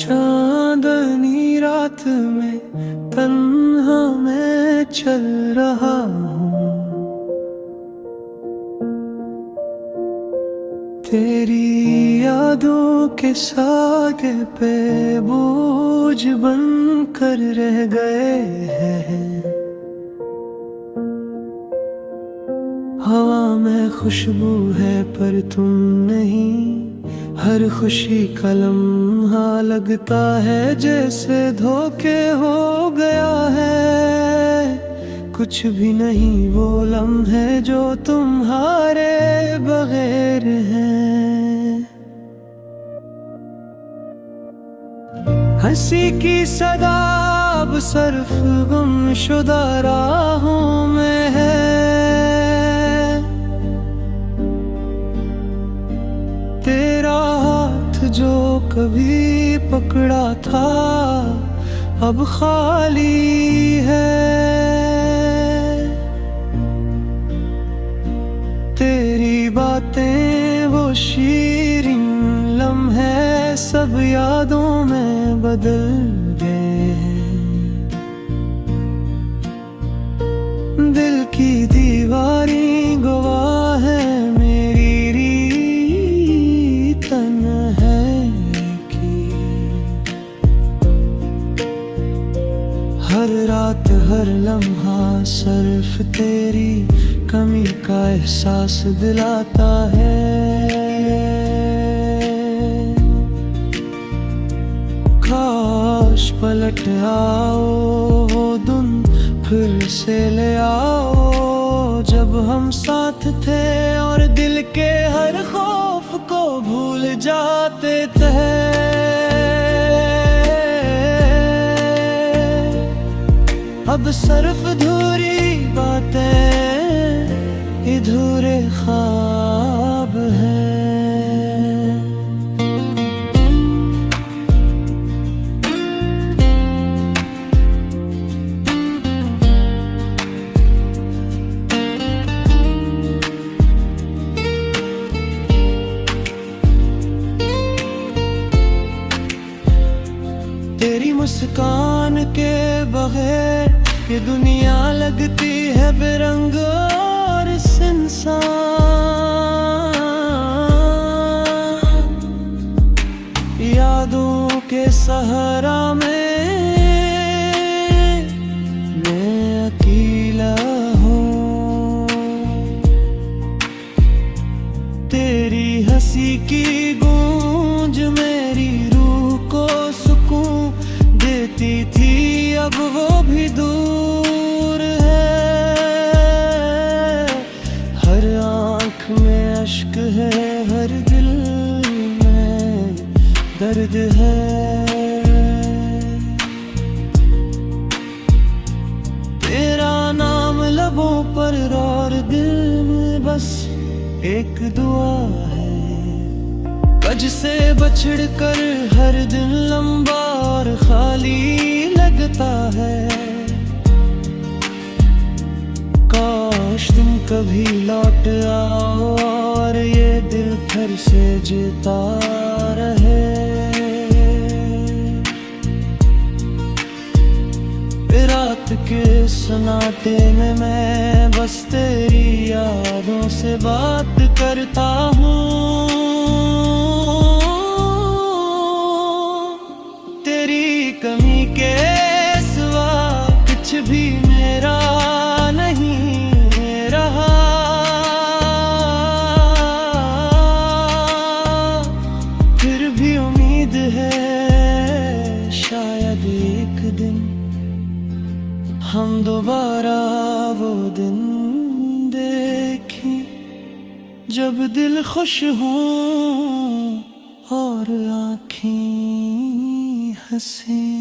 चांदनी रात में तन्हा मैं चल रहा हूँ। तेरी यादों के सागे पे बोझ बन कर रह गए हैं। हवा में खुशबू है पर तुम नहीं। हर खुशी का लम्हा लगता है जैसे धोखे हो गया है। कुछ भी नहीं वो लम्हे जो तुम्हारे बगैर हैं। हंसी की सदा अब सिर्फ गुमशुदा राहों में है। तेरा हाथ जो कभी पकड़ा था अब खाली है। तेरी बातें वो शीरीन लम्हे सब यादों में बदल गए हैं। दिल की दीवारें गवाह है मेरी रीत है कि हर रात हर लम्हा सिर्फ तेरी कमी का एहसास दिलाता है। काश पलट आओ वो दिन फिर से ले आओ जब हम साथ थे और दिल के हर खौफ को भूल जाते थे। अब सिर्फ अधूरी बातें अधूरे ख्वाब हैं। तेरी मुस्कान के बगैर ये दुनिया लगती है बेरंग और इंसान। यादों के सहारा में मैं अकेला हूँ। तेरी हंसी की गूंज मेरी रूह को सुकून देती थी अब वो भी दूर है। हर आँख में अश्क है हर दिल में दर्द है। तेरा नाम लबों पर और दिल में बस एक दुआ है। कज से बछड़ कर हर दिन लंबा और खाली लगता है। काश तुम कभी लौट आओ और ये दिल फिर से जीता रहे। रात के सन्नाटे में मैं बस तेरी यादों से बात करता हूँ। तेरी कमी के सिवा कुछ भी मेरा नहीं रहा। फिर भी उम्मीद है शायद एक दिन हम दोबारा वो दिन देखें जब दिल खुश हों और आँखें हंसें।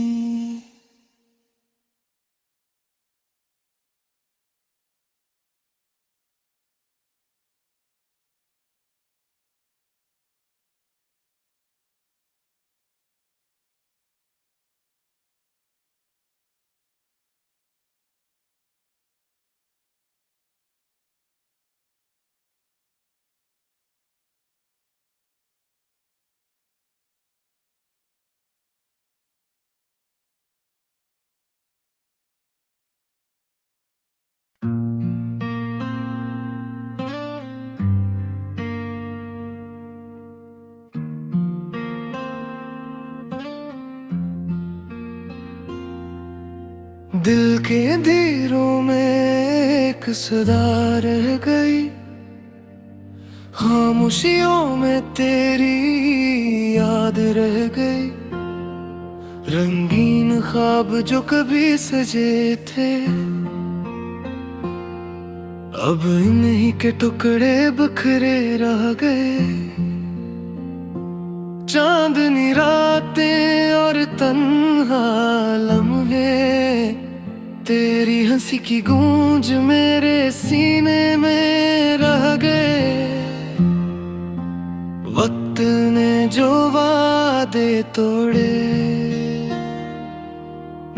दिल के अंधेरों में एक सदा रह गई, खामोशियों में तेरी याद रह गई। रंगीन ख्वाब जो कभी सजे थे, अब इन्हीं के टुकड़े बिखरे रह गए। चांदनी रातें और तन्हा लम्हे, तेरी हंसी की गूंज मेरे सीने में रह गए। वक्त ने जो वादे तोड़े,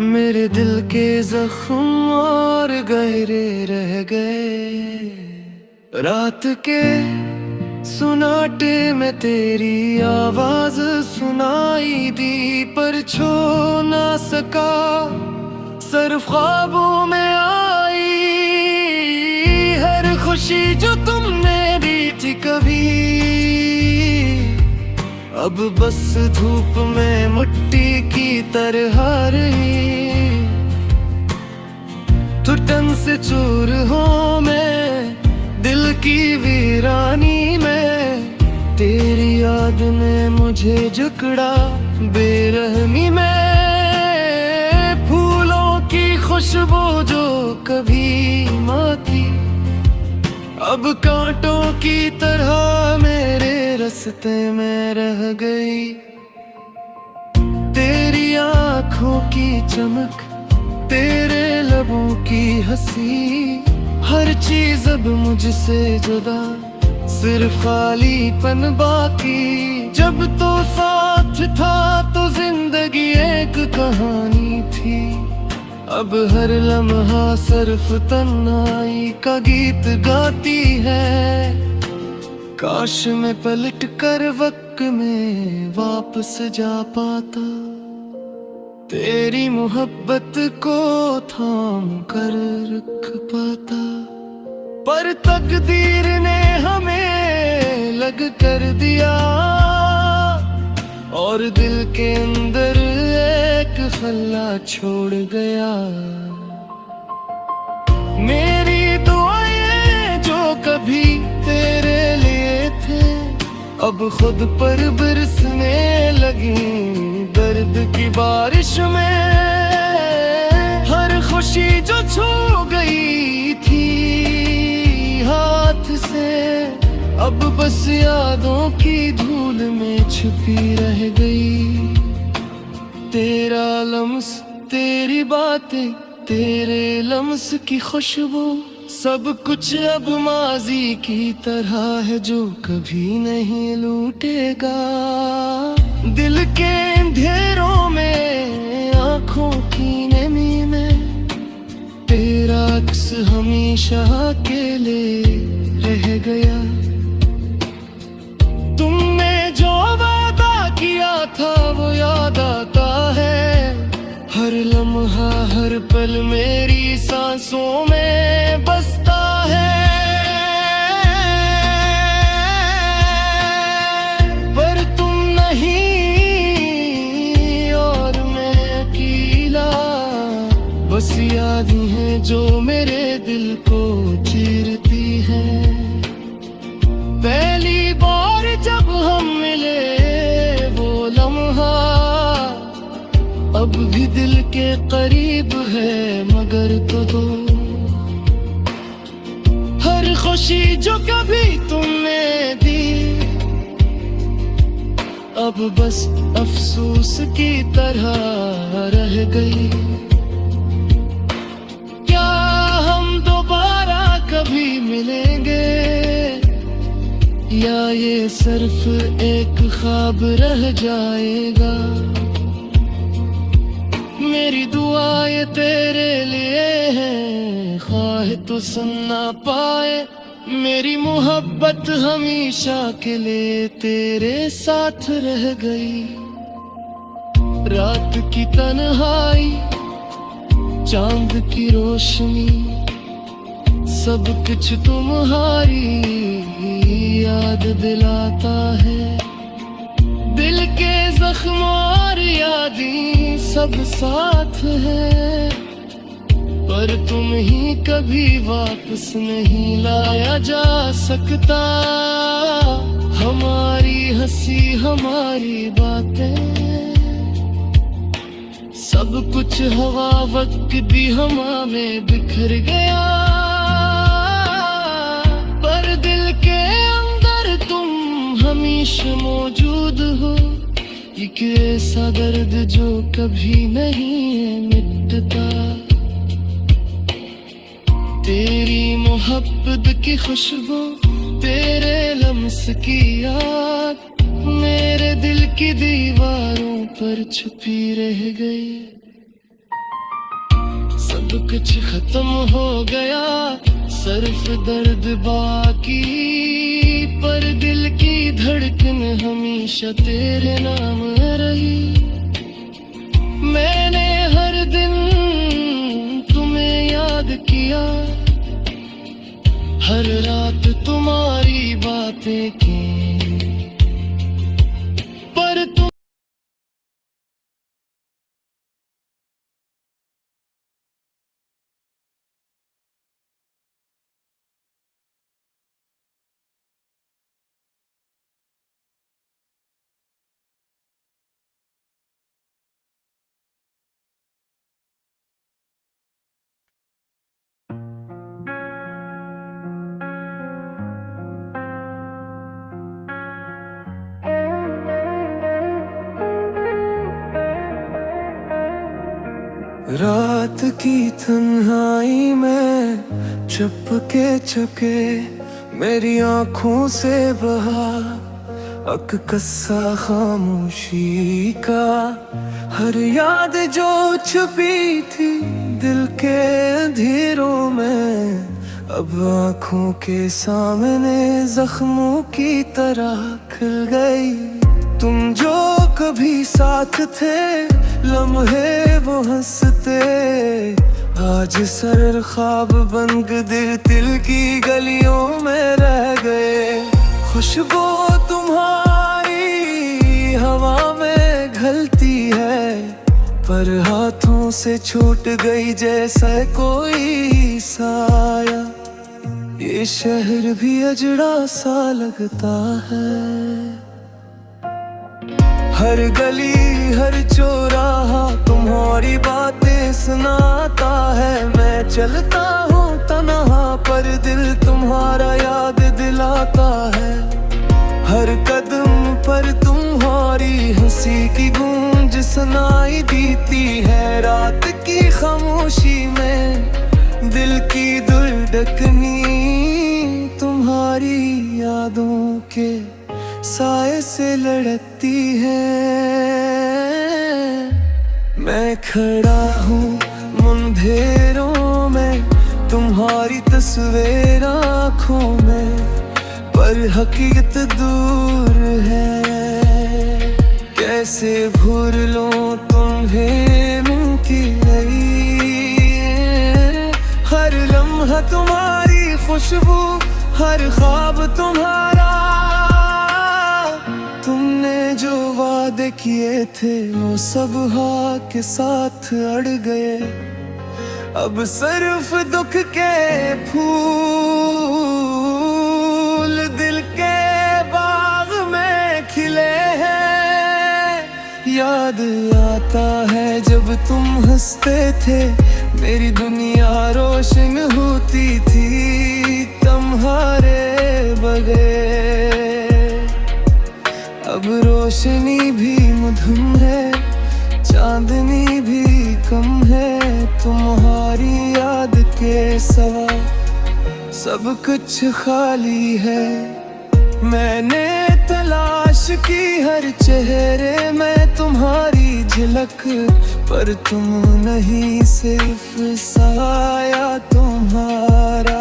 मेरे दिल के जख्म और गहरे रह गए। रात के सुनाटे में तेरी आवाज सुनाई दी, पर छू ना सका, सिर्फ ख्वाबों में आई। हर खुशी जो तुमने दी थी कभी, अब बस धूप में मिट्टी की तरह रही। टूटन से चूर हूँ मैं दिल की वीरानी में, तेरी याद ने मुझे जकड़ा बेरहमी में। फूलों की खुशबू जो कभी माँ थी, अब कांटों की तरह मेरे रास्ते में रह गई। तेरी आँखों की चमक, तेरे लबों की हंसी, हर चीज अब मुझसे जुदा, सिर्फ खालीपन बाकी। जब तो साथ था तो जिंदगी एक कहानी थी, अब हर लम्हा सिर्फ तन्हाई का गीत गाती है। काश मैं पलट कर वक्त में वापस जा पाता, तेरी मोहब्बत को थाम कर रख पाता। पर तकदीर ने हमें लग कर दिया, और दिल के अंदर एक खल्ला छोड़ गया। मेरी दुआएं जो कभी तेरे लिए थे, अब खुद पर बरसने लगी दर्द की बारिश में। हर खुशी जो छू गई थी हाथ से, अब बस यादों की धूल में छुपी रह गई। तेरा लम्स, तेरी बातें, तेरे लम्स की खुशबू, सब कुछ अब माजी की तरह है जो कभी नहीं लूटेगा। दिल के अंधेरों में, आँखों की नमी में, तेरा अक्स हमेशा अकेले रह गया। तुमने जो वादा किया था वो याद आता है, हर लम्हा हर पल मेरी सांसों में बसता है। पर तुम नहीं और मैं अकेला, बस याद है जो मेरे दिल को चीरती है। पहली बार जब हम मिले वो लम्हा, अब भी दिल के करीब है मगर तो दो। हर खुशी जो कभी तुमने दी, अब बस अफसोस की तरह रह गई। क्या हम दोबारा कभी मिलेंगे, या ये सिर्फ एक ख्वाब रह जाएगा। मेरी दुआएं तेरे लिए है, ख्वाह तो सुन ना पाए। मेरी मोहब्बत हमेशा के लिए तेरे साथ रह गई। रात की तन्हाई, चांद की रोशनी, सब कुछ तुम्हारी याद दिलाता है। दिल के जख्म और यादें सब साथ है, पर तुम ही कभी वापस नहीं लाया जा सकता। हमारी हंसी हमारी बातें सब कुछ हवा वक्त भी हवा में बिखर गया, पर दिल के अंदर तुम हमेशा मौजूद हो। एक ऐसा दर्द जो कभी नहीं मिटता, तेरी मोहब्बत की खुशबू, तेरे लम्स की याद मेरे दिल की दीवारों पर छुपी रह गई। सब कुछ खत्म हो गया, सिर्फ दर्द बाकी, पर दिल की धड़कन हमेशा तेरे नाम रही। मैंने हर दिन तुम्हें याद किया, हर रात तुम्हारी बातें की, पर तुम रात की तन्हाई में चुपके चुपके मेरी आंखों से बहा अकस्सा खामोशी का। हर याद जो छुपी थी दिल के अंधेरों में, अब आंखों के सामने जख्मों की तरह खिल गई। तुम जो कभी साथ थे, लम्हे वो हंसते, आज सर ख्वाब बन गए दिल की गलियों में रह गए। खुशबू तुम्हारी हवा में घलती है, पर हाथों से छूट गई जैसा कोई साया। ये शहर भी अजड़ा सा लगता है, हर गली हर चौराहा तुम्हारी बातें सुनाता है। मैं चलता हूँ तन्हा पर दिल तुम्हारा याद दिलाता है। हर कदम पर तुम्हारी हंसी की गूंज सुनाई देती है। रात की खामोशी में दिल की धड़कनी तुम्हारी यादों के साए से लड़ती है। मैं खड़ा हूँ अंधेरों में, तुम्हारी तस्वीर आँखों में, पर हकीकत दूर है। कैसे भूल लूं तुम्हें मिलती रही, हर लम्हा तुम्हारी खुशबू, हर ख्वाब तुम्हारा। तुमने जो वादे किए थे वो सब हवा के साथ अड़ गए। अब सिर्फ दुख के फूल दिल के बाग में खिले हैं। याद आता है जब तुम हंसते थे, मेरी दुनिया रोशन होती थी तुम्हारे बगैर। अब रोशनी भी मधुम है, चांदनी भी कम है, तुम्हारी याद के सिवा सब कुछ खाली है। मैंने तलाश की हर चेहरे में तुम्हारी झलक, पर तुम नहीं सिर्फ साया तुम्हारा।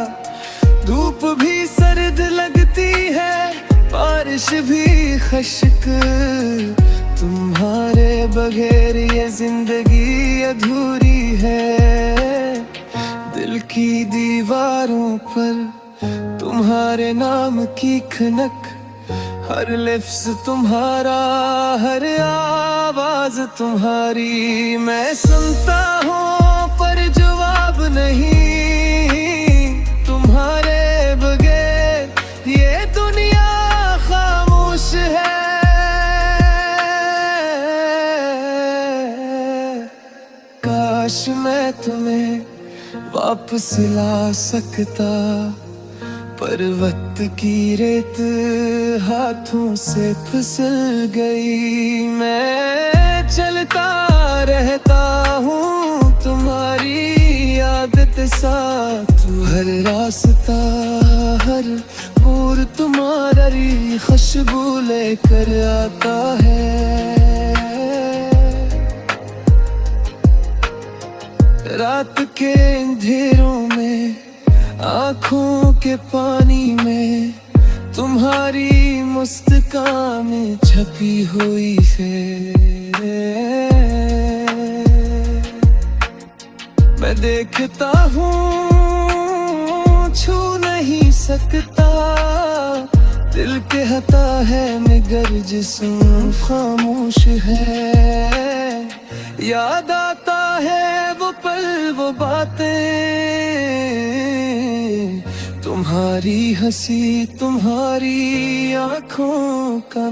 धूप भी सर्द लगती है, बारिश भी खश्क, तुम्हारे बगैर ये जिंदगी अधूरी है। दिल की दीवारों पर तुम्हारे नाम की खनक, हर लिफ्स तुम्हारा, हर आवाज तुम्हारी। मैं सुनता हूँ पर जवाब नहीं तुम्हारे बगैर ये दुनिया खामोश है। काश मैं तुम्हें वापस ला सकता, पर वक्त की रेत हाथों से फिसल गई। मैं चलता रहता हूँ तुम्हारी आदत साथ, हर रास्ता हर मोड़ तुम्हारी खुशबू लेकर आता है। रात के अंधेरों में आँखों के पानी में तुम्हारी मुस्कान छपी हुई है। मैं देखता हूँ छू नहीं सकता, दिल कहता है मगर जिस्म खामोश है। याद आता है वो पल वो बातें, तुम्हारी हंसी तुम्हारी आँखों का।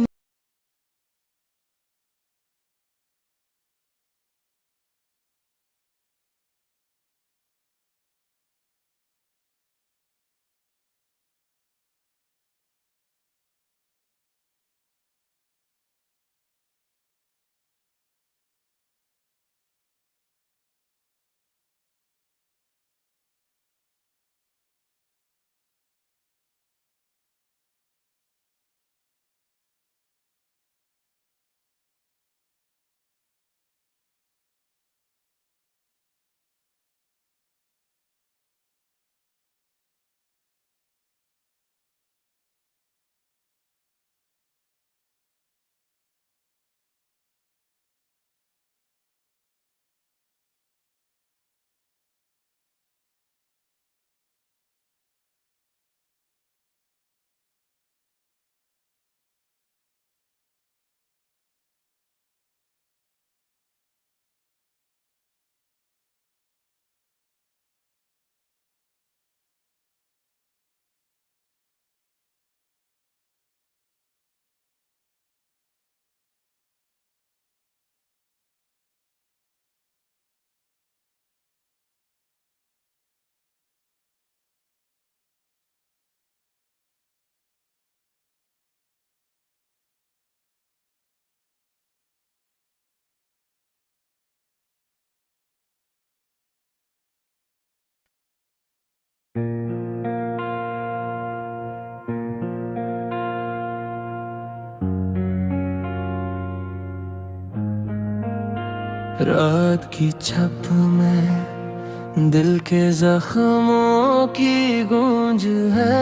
रात की छप में दिल के जख्मों की गूंज है।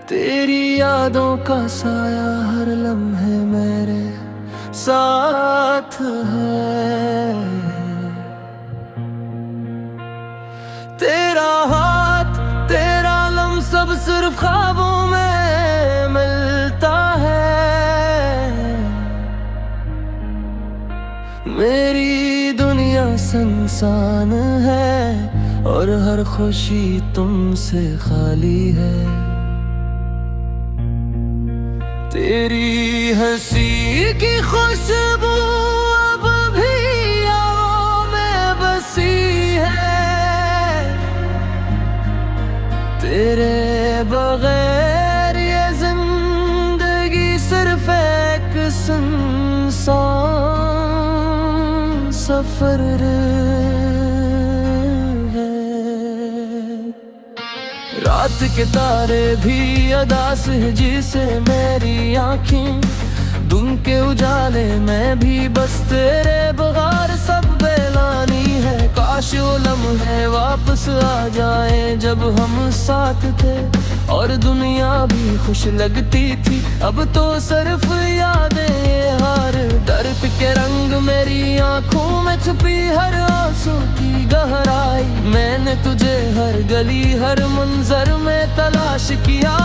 तेरी यादों का साया हर लम्हे मेरे साथ है। तेरा हाथ तेरा लम्हा सब सिर्फ ख्वाबों में मिलता है। मेरी दुनिया सुनसान है और हर खुशी तुमसे खाली है। तेरी हंसी की खुशबू अब भी हवाओं में बसी है। तेरे बगैर ये जिंदगी सिर्फ एक सुनसान सफर है। रात के तारे भी अदास है जिसे मेरी आँखें, दिन के उजाले में भी बस तेरे बगैर सब बेलानी है। काश वो लम्हे वापस आ जाए जब हम साथ थे और दुनिया भी खुश लगती थी। अब तो सिर्फ यादें हर दर्द के रंग मेरी आँखों में छुपी हर आंसू की गहराई। मैंने तुझे हर गली हर मंजर में तलाश किया।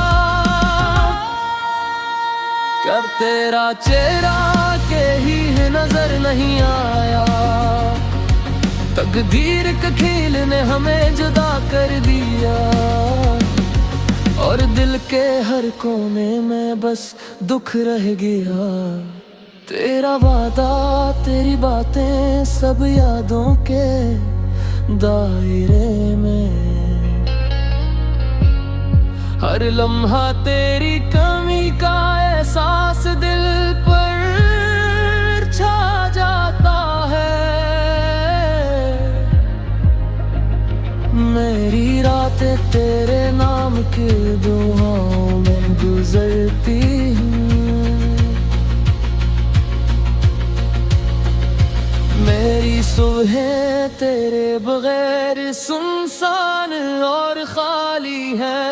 कब तेरा चेहरा के ही नजर नहीं आया, तकदीर के खेल ने हमें जुदा कर दिया। और दिल के हर कोने में बस दुख रह गया। तेरा वादा, तेरी बातें, सब यादों के दायरे में। हर लम्हा तेरी कमी का एहसास दिल पर छा जाता है। मेरी रातें तेरे नाम की दुआओं में गुजरती हूँ। मेरी सुबह तेरे बगैर सुनसान और खाली है।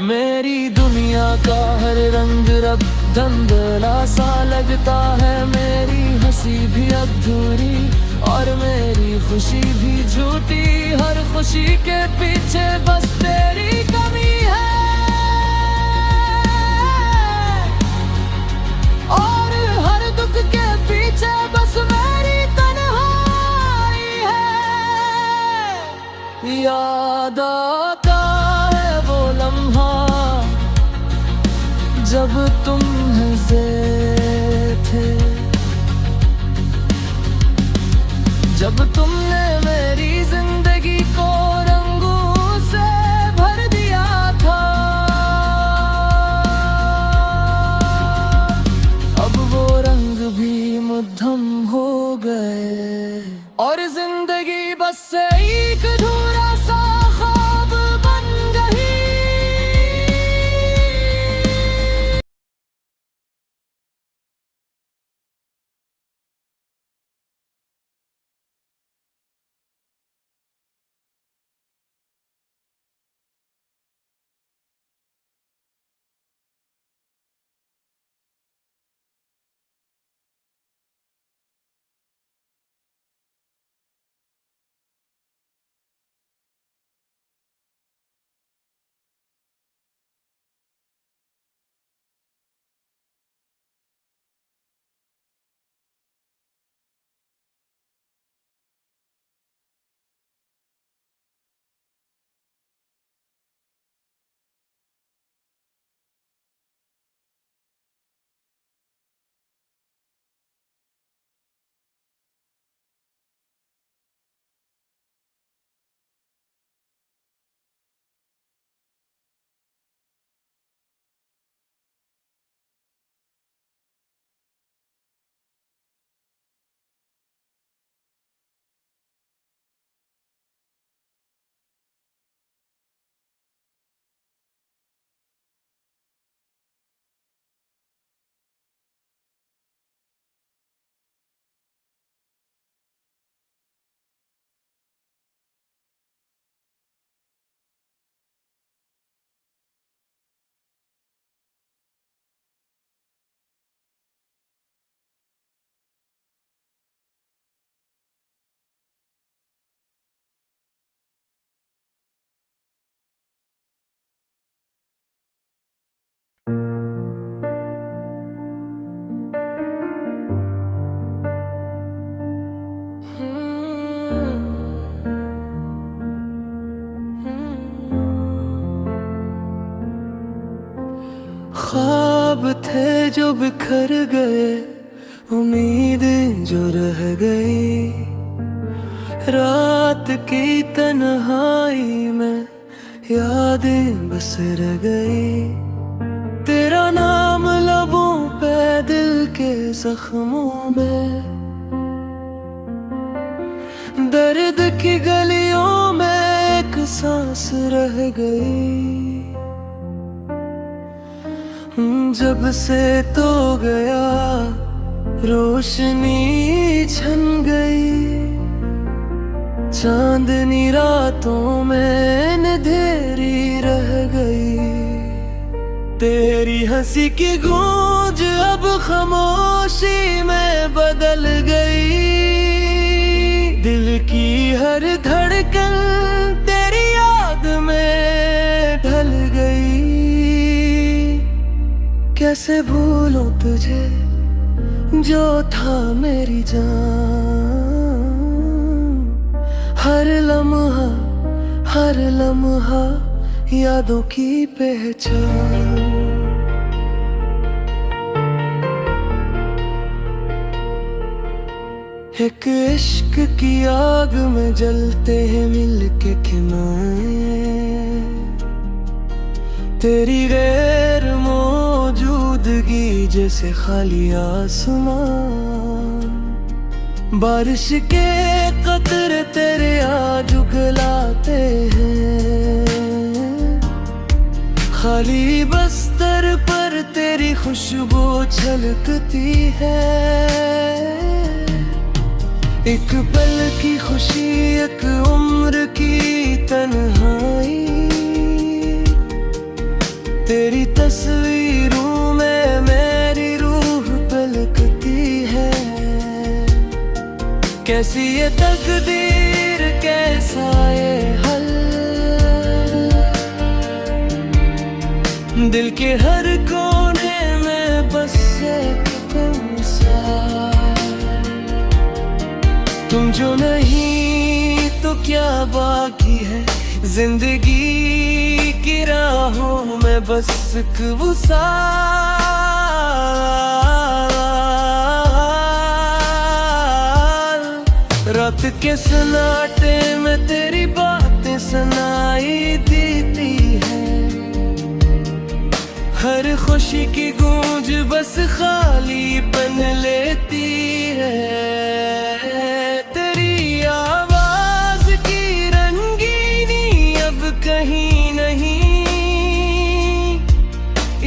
मेरी दुनिया का हर रंग रब धुंधला सा लगता है। मेरी हंसी भी अधूरी और मेरी खुशी भी झूठी। हर खुशी के पीछे बस तेरी कमी है। और हर दुख के पीछे बस मेरी तन्हाई है। याद आता है वो लम्हा जब तुम हंसे थे, जब तुमने मेरी जिंदगी को रंगों से भर दिया था। अब वो रंग भी मुद्दम हो गए और जिंदगी बस एक अधूरा सा ख्वाब बन गई। ख्वाब थे जो बिखर गए, उम्मीदें जो रह गई। रात की तन्हाई में यादें बस रह गई। तेरा नाम लबों पे दिल के जख्मों में। दर्द की गलियों में एक सांस रह गई। जब से तो गया रोशनी छन गई। चांदनी रातों में अंधेरी रह गई। तेरी हंसी की गूंज अब खामोशी में बदल गई। दिल की हर धड़कन तेरी याद में ढल गई। कैसे भूलूं तुझे जो था मेरी जान। हर लम्हा यादों की पहचान। एक इश्क की आग में जलते हैं मिलके खिमाए, तेरी गैर मौजूदगी जैसे खाली आसमान। बारिश के कतरे तेरे आज उगलाते हैं, खाली बस्तर पर तेरी खुशबू छलकती है। एक पल की खुशी एक उम्र की तन्हाई, तेरी तस्वीरों में मेरी रूह पलकती है। कैसी ये तकदीर कैसा ये हल, दिल के हर कोने में बस एक तुम सा। तुम जो नहीं तो क्या बाकी है जिंदगी की राहों में, बस एक वसाल। रात के सन्नाटे में तेरी बातें सुनाई देती है, हर खुशी की गूंज बस खालीपन लेती है। तेरी आवाज की रंगीनी अब कहीं नहीं,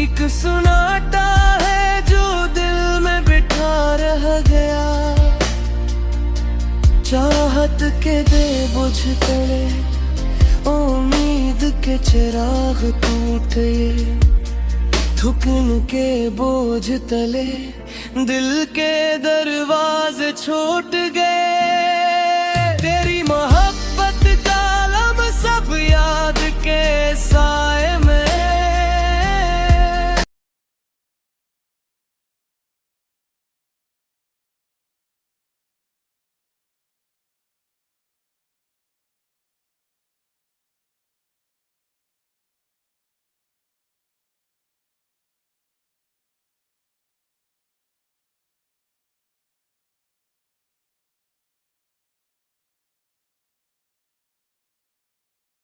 एक सुनाटा है जो दिल में बिठा रह गया। चाहत के दे बुझ तड़े, उम्मीद के चिराग टूटे, थुकन के बोझ तले दिल के दरवाजे छूट गए।